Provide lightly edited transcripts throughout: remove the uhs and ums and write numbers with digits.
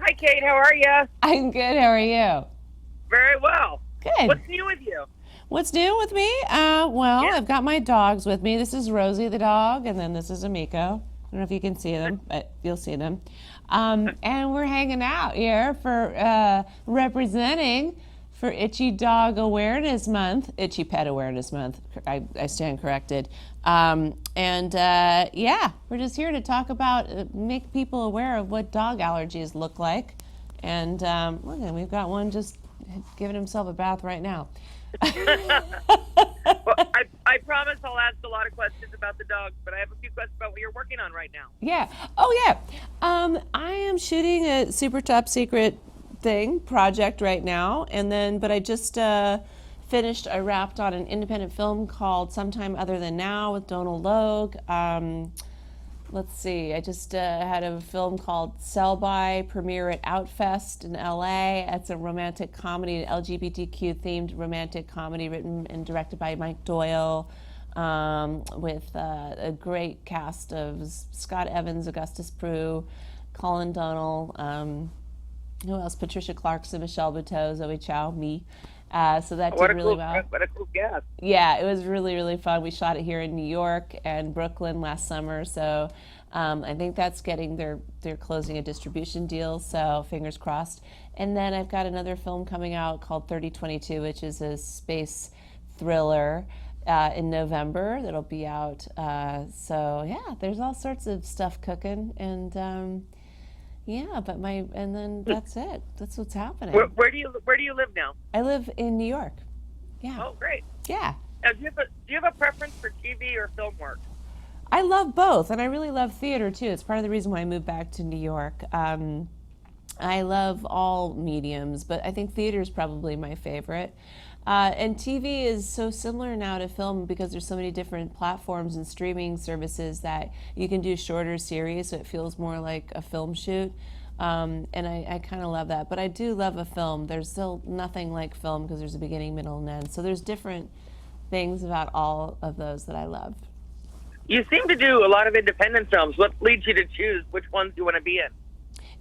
Hi, Kate. How are you? I'm good. How are you? Very well. Good. What's new with you? What's new with me? Well, Yeah. I've got my dogs with me. This is Rosie the dog, and then this is Amiko. I don't know if you can see them, but you'll see them. And we're hanging out here for representing for Itchy Dog Awareness Month, Itchy Pet Awareness Month. I stand corrected. Yeah, we're just here to talk about, make people aware of what dog allergies look like. And look, we've got one just giving himself a bath right now. Well, I promise I'll ask a lot of questions about the dogs, but I have a few questions about what you're working on right now. Yeah. Oh, yeah. I am shooting a super top secret project right now, but I just finished. I wrapped on an independent film called Sometime Other Than Now with Donald Logue. Let's see. I just had a film called Sell By premiere at Outfest in LA. It's a romantic comedy, an LGBTQ themed romantic comedy written and directed by Mike Doyle, with a great cast of Scott Evans, Augustus Prue, Colin Donnell, who else? Patricia Clarkson, Michelle Buteau, Zoe Chow, me. So that did really well. What a cool guest. Yeah, it was really, really fun. We shot it here in New York and Brooklyn last summer. So I think that's getting, they're closing a distribution deal. So fingers crossed. And then I've got another film coming out called 3022, which is a space thriller in November that'll be out. So yeah, there's all sorts of stuff cooking. And then that's it. That's what's happening. Where do you live now? I live in New York. Yeah. Oh, great. Yeah. Now, do you have a preference for TV or film work? I love both, and I really love theater too. It's part of the reason why I moved back to New York. I love all mediums, but I think theater is probably my favorite. And TV is so similar now to film because there's so many different platforms and streaming services that you can do shorter series, so it feels more like a film shoot. And I kind of love that. But I do love a film. There's still nothing like film because there's a beginning, middle, and end. So there's different things about all of those that I love. You seem to do a lot of independent films. What leads you to choose which ones you want to be in?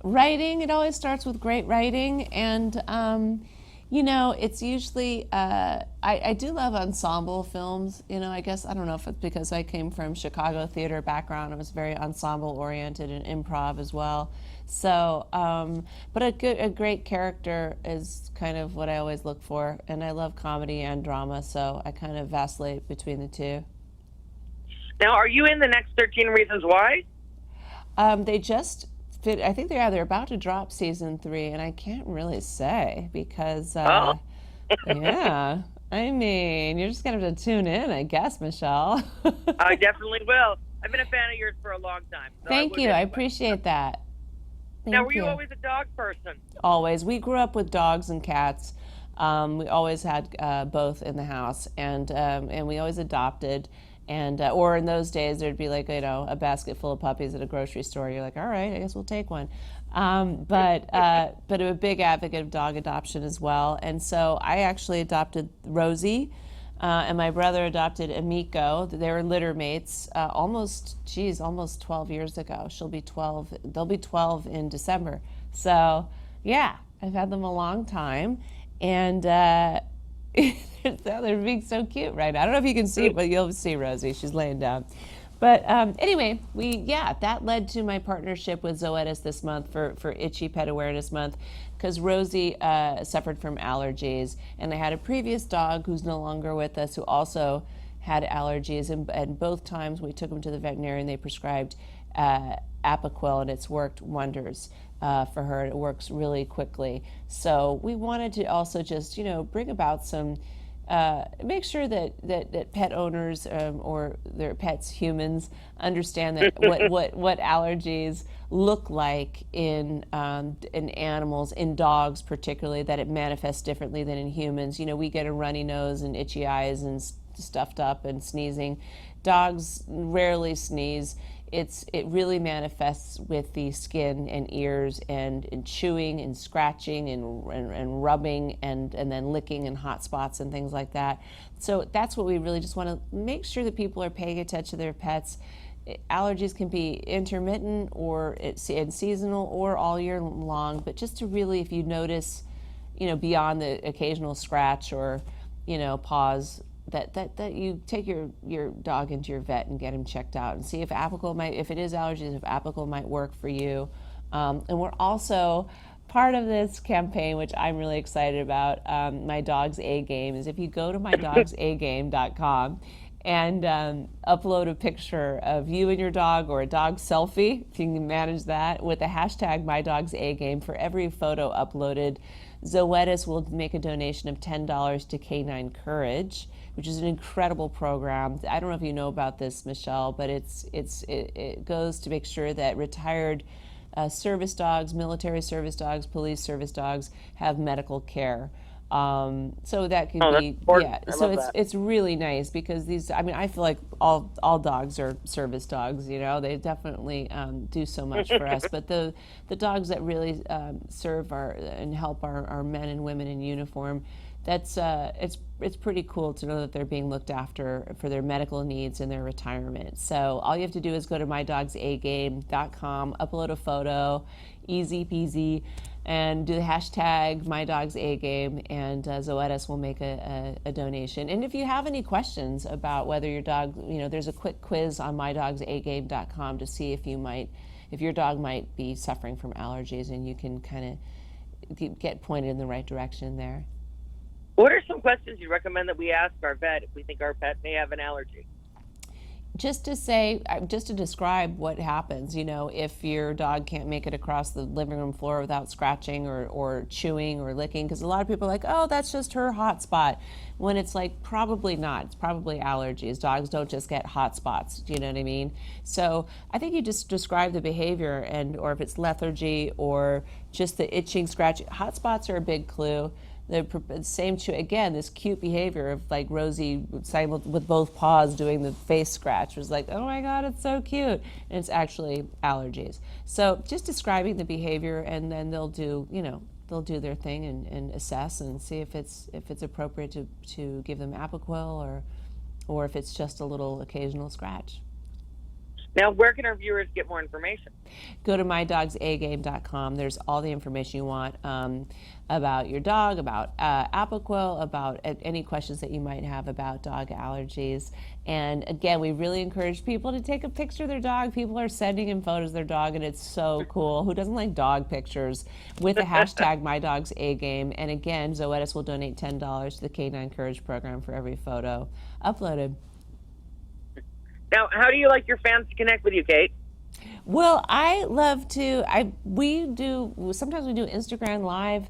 Writing, it always starts with great writing. And it's usually, I do love ensemble films. I guess, I don't know if it's because I came from Chicago theater background. I was very ensemble oriented and improv as well. So, but a great character is kind of what I always look for. And I love comedy and drama, so I kind of vacillate between the two. Now, are you in the next 13 Reasons Why? They just fit. I think they're about to drop season 3, and I can't really say because, Oh, yeah. I mean, you're just gonna have to tune in, I guess, Michelle. I definitely will. I've been a fan of yours for a long time, so I Thank would you. I anyway. appreciate that. Now, were Thank you you. always a dog person? Always. We grew up with dogs and cats. We always had both in the house, and we always adopted. And or in those days, there'd be like a basket full of puppies at a grocery store. You're like, all right, I guess we'll take one. But I'm a big advocate of dog adoption as well. And so I actually adopted Rosie, and my brother adopted Amiko. They were litter mates almost 12 years ago. She'll be 12. They'll be 12 in December. So yeah, I've had them a long time, and they're being so cute right now. I don't know if you can see it, but you'll see Rosie. She's laying down. But anyway, that led to my partnership with Zoetis this month for Itchy Pet Awareness Month, because Rosie suffered from allergies, and I had a previous dog who's no longer with us who also had allergies, and both times we took him to the veterinarian, they prescribed Apoquel, and it's worked wonders for her. It works really quickly. So we wanted to also just bring about some make sure that pet owners or their pets, humans, understand that what allergies look like in animals, in dogs particularly, that it manifests differently than in humans. We get a runny nose and itchy eyes and stuffed up and sneezing. Dogs rarely sneeze. It really manifests with the skin and ears and chewing and scratching and rubbing and then licking and hot spots and things like that. So that's what we really just want to make sure that people are paying attention to their pets, allergies can be intermittent or and seasonal or all year long, but just to really, if you notice, beyond the occasional scratch or, pause, that you take your dog into your vet and get him checked out and see if if it is allergies, if Apoquel might work for you. And we're also part of this campaign, which I'm really excited about, My Dog's A Game, is if you go to mydogsagame.com and upload a picture of you and your dog or a dog selfie, if you can manage that, with the hashtag MyDogsAGame. For every photo uploaded, Zoetis will make a donation of $10 to Canine Courage, which is an incredible program. I don't know if you know about this, Michelle, but it goes to make sure that retired service dogs, military service dogs, police service dogs have medical care. So that could be, yeah. So it's really nice because I feel like all dogs are service dogs. They definitely do so much for us. But the dogs that really serve and help our men and women in uniform, it's pretty cool to know that they're being looked after for their medical needs in their retirement. So all you have to do is go to mydogsagame.com, upload a photo, easy peasy, and do the hashtag MyDogsAGame, and Zoetis will make a donation. And if you have any questions about whether your dog, there's a quick quiz on mydogsagame.com to see if your dog might be suffering from allergies, and you can kind of get pointed in the right direction there. What are some questions you recommend that we ask our vet if we think our pet may have an allergy? Just to describe what happens, if your dog can't make it across the living room floor without scratching or chewing or licking, because a lot of people are like, oh, that's just her hot spot, when it's like, probably not. It's probably allergies. Dogs don't just get hot spots. Do you know what I mean? So I think you just describe the behavior, or if it's lethargy or just the itching, scratching. Hot spots are a big clue. The same, again, this cute behavior of like Rosie with both paws doing the face scratch was like, oh my God, it's so cute. And it's actually allergies. So just describing the behavior, and then they'll do their thing and assess and see if it's appropriate to give them Apoquel or if it's just a little occasional scratch. Now, where can our viewers get more information? Go to mydogsagame.com. There's all the information you want about your dog, about Apoquel, about any questions that you might have about dog allergies. And again, we really encourage people to take a picture of their dog. People are sending in photos of their dog, and it's so cool. Who doesn't like dog pictures? With the hashtag MyDogsAGame. And again, Zoetis will donate $10 to the Canine Courage program for every photo uploaded. Now, how do you like your fans to connect with you, Kate? Well, I love to. Sometimes we do Instagram Live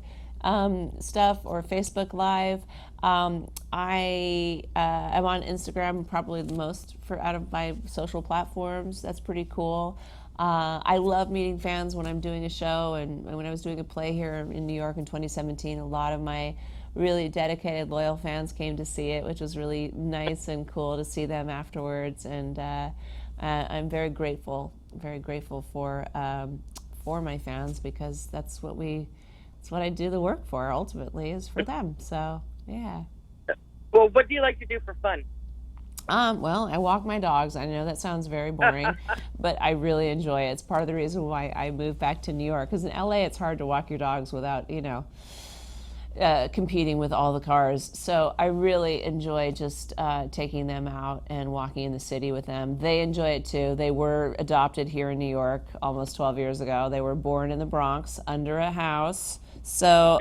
stuff or Facebook Live. I am on Instagram probably the most out of my social platforms. That's pretty cool. I love meeting fans when I'm doing a show, and when I was doing a play here in New York in 2017, a lot of my really dedicated, loyal fans came to see it, which was really nice and cool to see them afterwards. And I'm very grateful for my fans, because that's what I do the work for, ultimately, is for them. So yeah. Well, what do you like to do for fun? Well, I walk my dogs. I know that sounds very boring, but I really enjoy it. It's part of the reason why I moved back to New York, because in LA it's hard to walk your dogs without competing with all the cars. So I really enjoy just taking them out and walking in the city with them. They enjoy it too. They were adopted here in New York almost 12 years ago. They were born in the Bronx under a house. So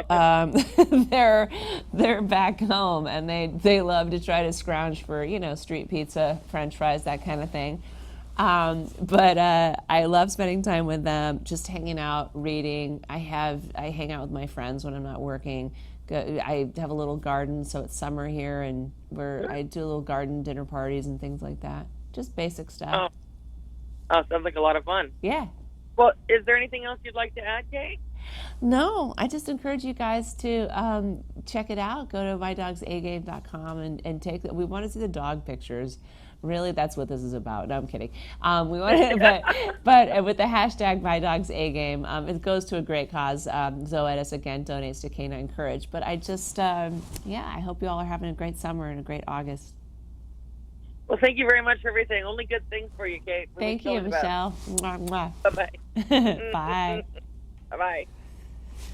they're back home, and they love to try to scrounge for street pizza, French fries, that kind of thing. But I love spending time with them, just hanging out, reading. I hang out with my friends when I'm not working. I have a little garden, so it's summer here, and I do little garden dinner parties and things like that. Just basic stuff. Oh, sounds like a lot of fun. Yeah. Well, is there anything else you'd like to add, Kate? No, I just encourage you guys to check it out. Go to mydogsagame.com and we want to see the dog pictures. Really, that's what this is about. No, I'm kidding. We want to, but with the hashtag MyDogsAGame, it goes to a great cause. Zoetis, again, donates to Canine Courage. But I just, I hope you all are having a great summer and a great August. Well, thank you very much for everything. Only good things for you, Kate. Thank you, Michelle. Mwah, Bye bye. mwah. Bye. Bye bye.